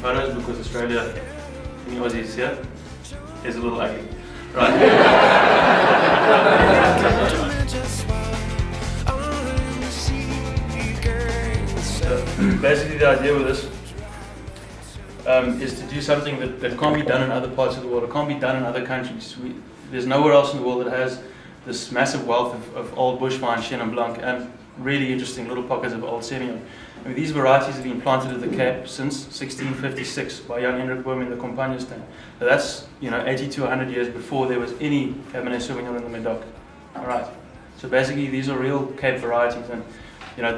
photos because Australia, any Aussies here, is a little ugly. Right. So basically the idea with this is to do something that can't be done in other parts of the world, it can't be done in other countries. There's nowhere else in the world that has this massive wealth of old bush vine, Chenin Blanc, and really interesting little pockets of old Semillon. I mean, these varieties have been planted at the Cape since 1656 by Jan Hendrik Boom in the Compagniestand. So that's 80 to 100 years before there was any Cabernet Sauvignon in the Medoc. All right. So basically, these are real Cape varieties, and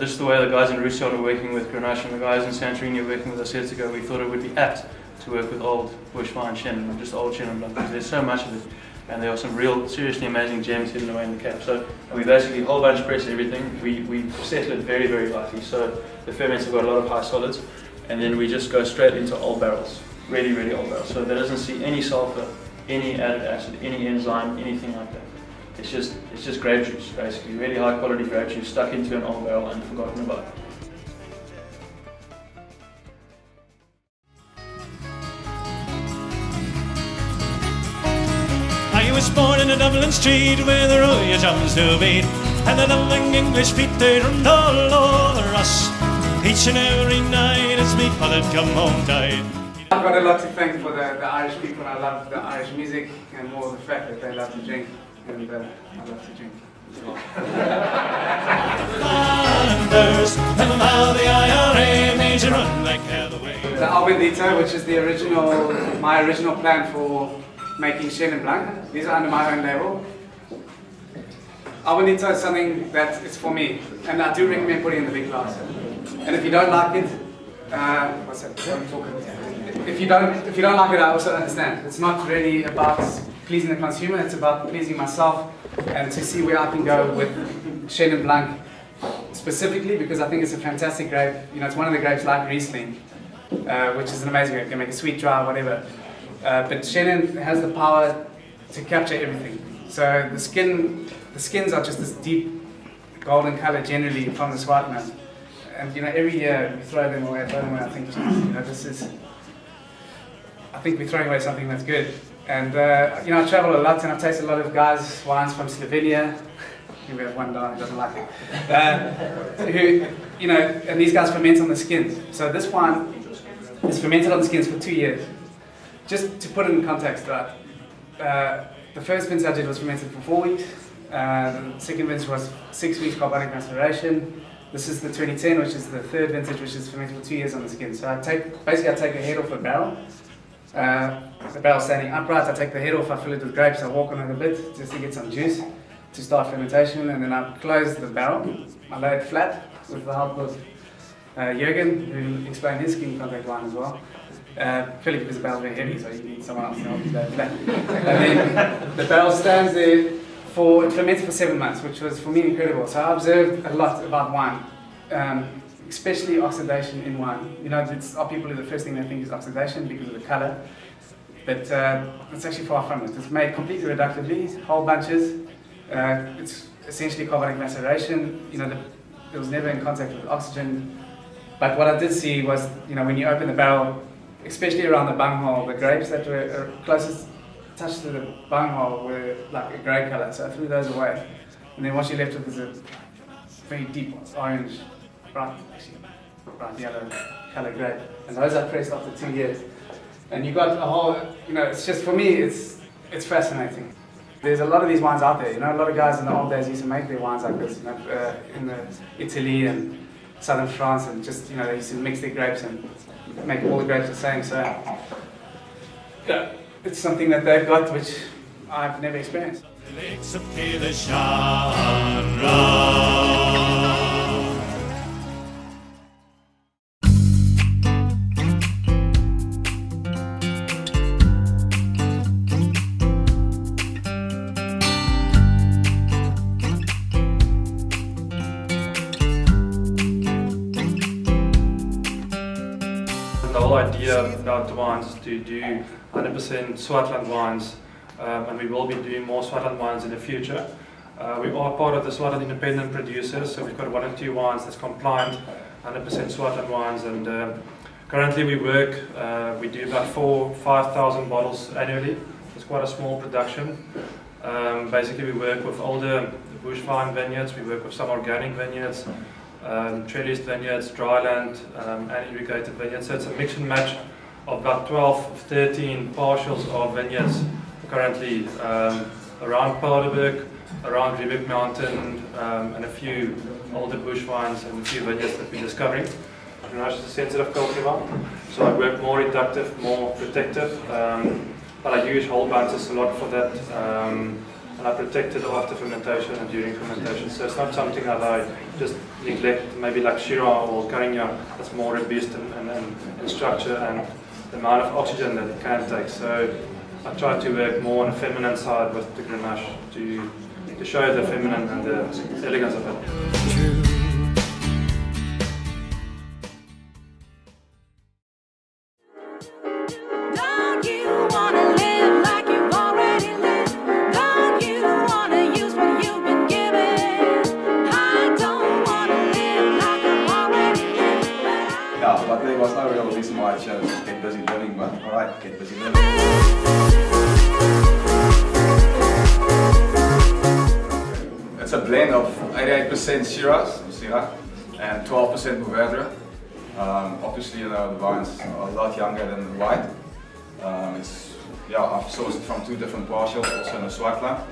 this is the way the guys in Roussillon are working with Grenache and the guys in Santorini are working with us years ago. We thought it would be apt to work with old bush vine Chenin, or just old Chenin Blanc, because there's so much of it. And there are some real, seriously amazing gems hidden away in the Cape. So we basically whole bunch press everything. We settle it very, very lightly. So the ferments have got a lot of high solids. And then we just go straight into old barrels. Really, really old barrels. So that doesn't see any sulfur, any added acid, any enzyme, anything like that. It's just grape juice, basically. Really high quality grape juice stuck into an old barrel and forgotten about. I was born in a Dublin street where the royal drums do beat, and the loving English feet they run all over us. Each and every night as me father come home died. I've got a lot to thank for the Irish people. I love the Irish music and more the fact that they love to drink, and I love to drink as well. The Albendito, which is my original plan for making Chenin Blanc. These are under my own label. Albendito is something that is for me, and I do recommend putting it in the big glass. And if you don't like it, what's that? If you don't like it, I also understand. It's not really about pleasing the consumer, it's about pleasing myself and to see where I can go with Chenin Blanc specifically, because I think it's a fantastic grape. It's one of the grapes like Riesling, which is an amazing grape. You can make a sweet, dry, whatever. But Chenin has the power to capture everything. So the skins are just this deep golden color generally from the Swartland. And every year we throw them away. I think, I think we're throwing away something that's good. And I travel a lot and I've tasted a lot of guys' wines from Slovenia. We have one guy who doesn't like it. And these guys ferment on the skins. So this wine is fermented on the skins for 2 years. Just to put it in context, right? The first vintage I did was fermented for 4 weeks. The second vintage was 6 weeks carbonic maceration. This is the 2010, which is the third vintage, which is fermented for 2 years on the skin. So I take the head off the barrel. The barrel standing upright. I take the head off. I fill it with grapes. I walk on it a bit just to get some juice to start fermentation, and then I close the barrel. I lay it flat with the help of Jürgen, who explained his skin contact wine as well. Purely because the barrel's very heavy, so you need someone else to help you lay it flat. And then the barrel stands there it fermented for 7 months, which was for me incredible. So I observed a lot about wine, especially oxidation in wine. Our people, the first thing they think is oxidation because of the color, but it's actually far from it. It's made completely reductively, whole bunches. It's essentially carbonic maceration. It was never in contact with oxygen. But what I did see was, when you open the barrel, especially around the bunghole, the grapes that were closest touched to the bunghole were like a grey colour, so I threw those away. And then what you're left with is a very deep orange, bright yellow colour grape. And those I pressed after 2 years. And you got a whole, it's just, for me, it's fascinating. There's a lot of these wines out there, a lot of guys in the old days used to make their wines like this, in Italy and southern France, and just, they used to mix their grapes and make all the grapes the same. So, it's something that they've got which I've never experienced. The whole idea about the wines is to do 100% Swartland wines, and we will be doing more Swartland wines in the future. We are part of the Swartland independent producers, so we've got 1 or 2 wines that's compliant, 100% Swartland wines, and Currently we do about 5,000 bottles annually. It's quite a small production. Basically we work with older bush vine vineyards, we work with some organic vineyards, trellised vineyards, dryland, and irrigated vineyards. So it's a mix and match of about 12, 13 partials of vineyards currently around Paardeberg, around Riebeek Mountain, and a few older bush vines and a few vineyards that we're discovering. Grenache is a sensitive cultivar, so I work more reductive, more protective, but I use whole bunches a lot for that, and I protect it after fermentation and during fermentation, so it's not something that I just neglect, maybe like Shiraz or Carignan, that's more robust in structure and the amount of oxygen that it can take. So I try to work more on the feminine side with the Grenache to show the feminine and the elegance of it. But there was no real reason why I chose Get Busy Living, but alright, Get Busy Living. It's a blend of 88% Shiraz, and 12% Mourvedre. Obviously, you know, the vines are a lot younger than the white. I've sourced it from two different partials, also in the Swartland.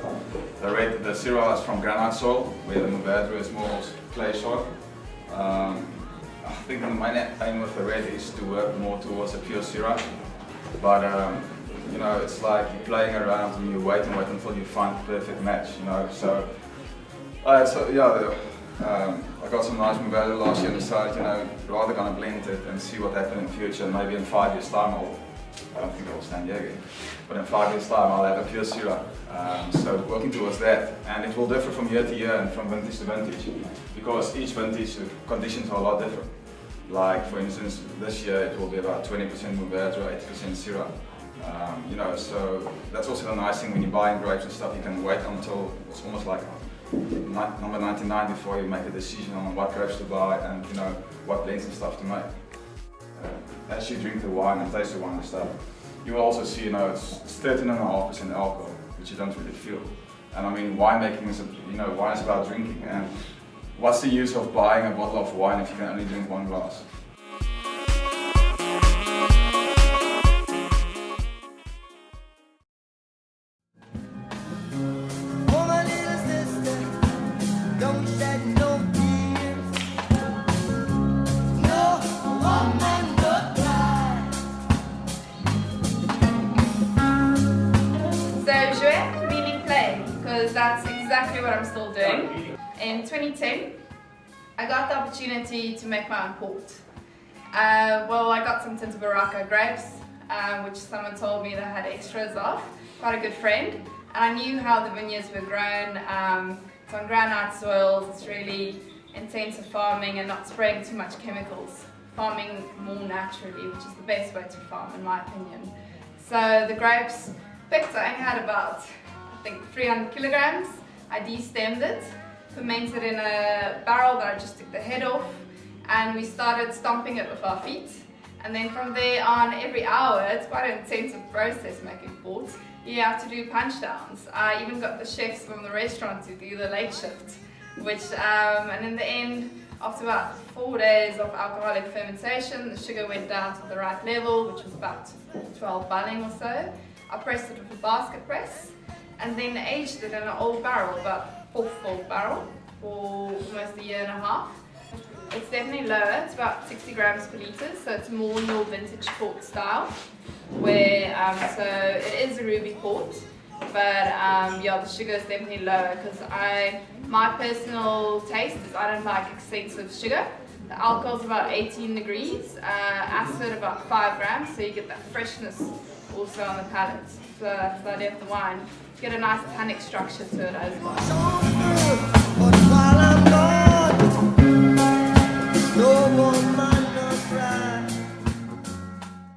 The Shiraz is from granite soil, where the Mourvedre is more clay soil. I think the main aim with the red is to work more towards a pure Shiraz, but you know, it's like you're playing around and you wait until you find the perfect match, you know. So I got some nice Mourvedre last year and decided, you know, rather gonna blend it and see what happens in the future. Maybe in 5 years' time, I don't think I'll stand here again, but in 5 years' time I'll have a pure Shiraz. So working towards that, and it will differ from year to year and from vintage to vintage, because each vintage the conditions are a lot different. Like for instance, this year it will be about 20% Mourvedre, 80% Shiraz. You know, so that's also the nice thing when you're buying grapes and stuff. You can wait until it's almost like number 99 before you make a decision on what grapes to buy and, you know, what blends and stuff to make. As you drink the wine and taste the wine and stuff, you will also see, you know, it's 13.5% alcohol, which you don't really feel. And I mean, winemaking is, you know, wine is about drinking, and what's the use of buying a bottle of wine if you can only drink one glass? That's exactly what I'm still doing. In 2010, I got the opportunity to make my own port. Well, I got some Tinto Barraca grapes, which someone told me that I had extras of, quite a good friend. And I knew how the vineyards were grown. It's on granite soils, it's really intensive farming and not spraying too much chemicals. Farming more naturally, which is the best way to farm in my opinion. So the grapes picked, I had about, I think 300 kilograms. I de-stemmed it, fermented in a barrel that I just took the head off, and we started stomping it with our feet. And then from there on, every hour, it's quite an intensive process making port. You have to do punch downs. I even got the chefs from the restaurant to do the late shift, which, and in the end, after about 4 days of alcoholic fermentation, the sugar went down to the right level, which was about 12 bulling or so. I pressed it with a basket press, and then aged it in an old barrel, about 4-fold barrel, for almost a year and a half. It's definitely lower, it's about 60 grams per litre, so it's more your vintage port style, where, so it is a ruby port, but yeah, the sugar is definitely lower, because my personal taste is I don't like excessive sugar. The alcohol is about 18 degrees, acid about 5 grams, so you get that freshness also on the palate. So that's the idea of the wine. Get a nice tannic structure to it as well.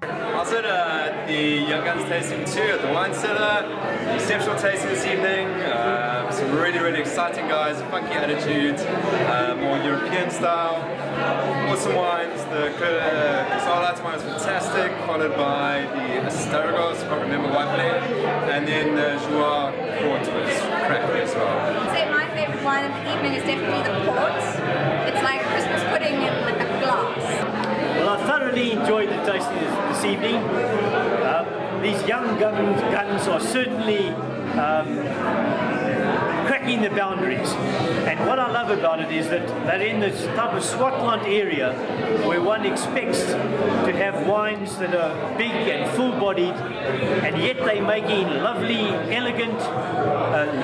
I was at the Young Guns tasting too at the Wine Cellar. Exceptional tasting this evening. Some really, really exciting guys, funky attitudes, more European Sicilian style. Awesome wines. The Casalato wine is fantastic, followed by the Asparagus, I can't remember what blend, and then the Joie Port was cracking as well. I'd say my favourite wine of the evening is definitely the port. It's like Christmas pudding in a glass. Well, I thoroughly enjoyed the tasting this evening. These young guns are certainly cracking the boundaries. And what I love about it is that they're in this type of Swartland area where one expects to have wines that are big and full-bodied, and yet they're making lovely, elegant,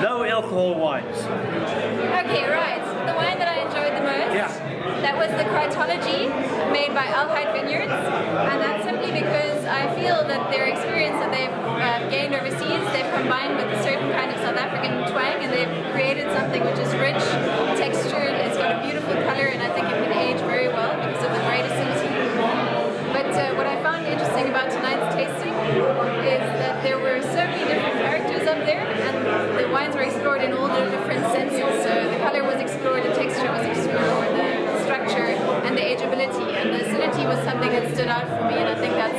low alcohol wines. Okay, right. The wine that I enjoyed the most, that was the Crytology made by Alhide Vineyards, and that's simply because I feel that their experience that they've gained overseas, they've combined with a certain kind of South African twang, and they've created something which is rich, textured, it's got a beautiful color, and I think it can age very well because of the great acidity. But what I found interesting about tonight's tasting is that there were so many different characters up there, and the wines were explored in all the different senses. So the color was explored, the texture was explored, the structure and the ageability, and the acidity was something that stood out for me, and I think that's